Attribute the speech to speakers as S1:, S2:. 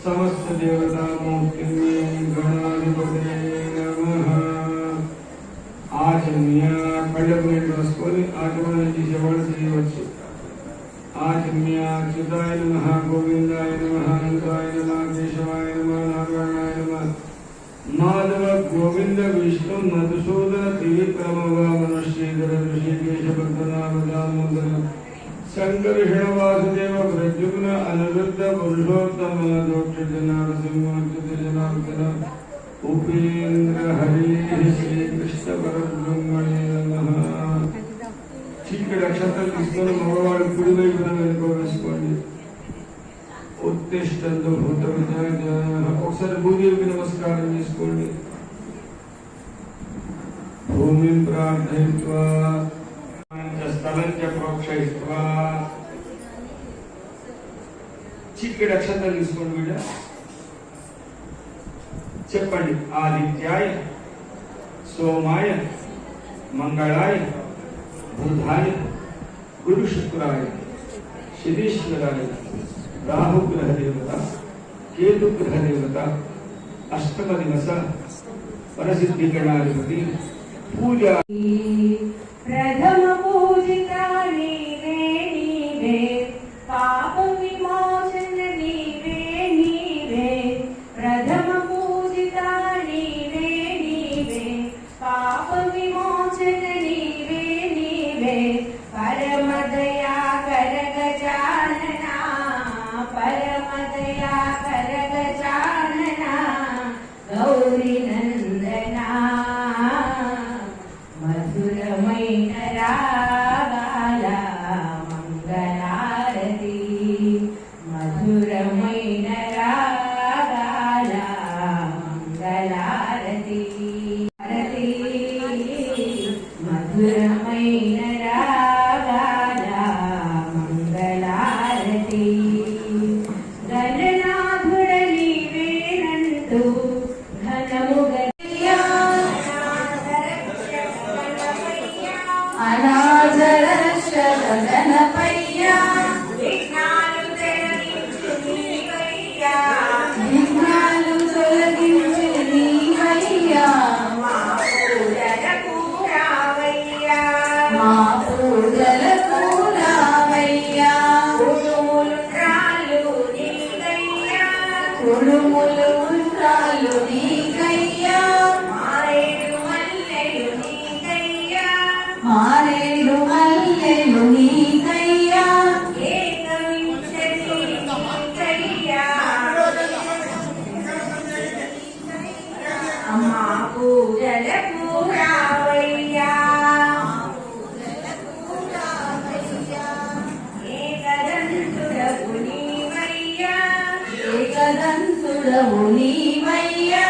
S1: समस्त देवता मूर्ति गणाधिपते नमः। आचम्य कళ్ళకు రాసుకొని ఆచమన నుంచి శ్రవణ చేయవచ్చు। आचम्य अच्युताय नमः, गोविंदाय नमः, अनंताय नमः, केशवाय नमः, नारायणाय नमः। माधव गोविंद विष्णु मधुसूदन त्रिविक्रम वामन श्रीधर ऋषिकेश पद्मनाभ दामोदर शंकर वासुदेव प्रद्युम्न अनिरुद्ध पुरुषोत्तम दोक्षज नरसिंह जनार्दन उपेन्द्र हरि श्री कृष्ण परब्रह्मणे नमः। చీకటి అక్షంతలు తీసుకొని మగవాడు కుడి వైపున వెనుకోవేసుకోండి। ఉత్తిష్టంతు భూత విద్యాజ్ఞాన ఒకసారి భూదేవికి నమస్కారం చేసుకోండి। భూమిం ప్రార్థయిత్వా స్థలం చ ప్రోక్షయిత్వా చీకటి అక్షంతలు తీసుకోండి బిడ్డ। చెప్పండి ఆదిత్యాయ సోమాయ మంగళాయ बुधाय गुरु शुक्राय शनीश्वराय राहु ग्रह देवता केतु ग्रह देवता अष्टम दिवस परसिद्धि गणाधिपति पूजा
S2: प्रथम पूजिता नीवे नीवे पाप विमोचन नीवे नीवे प्रथम पूजिता नीवे नीवे पाप विमोचन परमदया कर गजानना परमदया कर गजानना गौरी नंदना मधुरमैन रागाला मंगलारती मधुरमैन रागाला मंगलारती मधुरमैन గణపయ్యా విఘ్నాలు తొలగించు నీవయ్యా మా పూజలకు రావయ్యా కుడుములు ఉండ్రాళ్ళు నీకయ్యా మారేడు మల్లెలు నీకయ్యా అమ్మా పూజలకు రావయ్యా ఏకదంతుడవు నీవయ్యా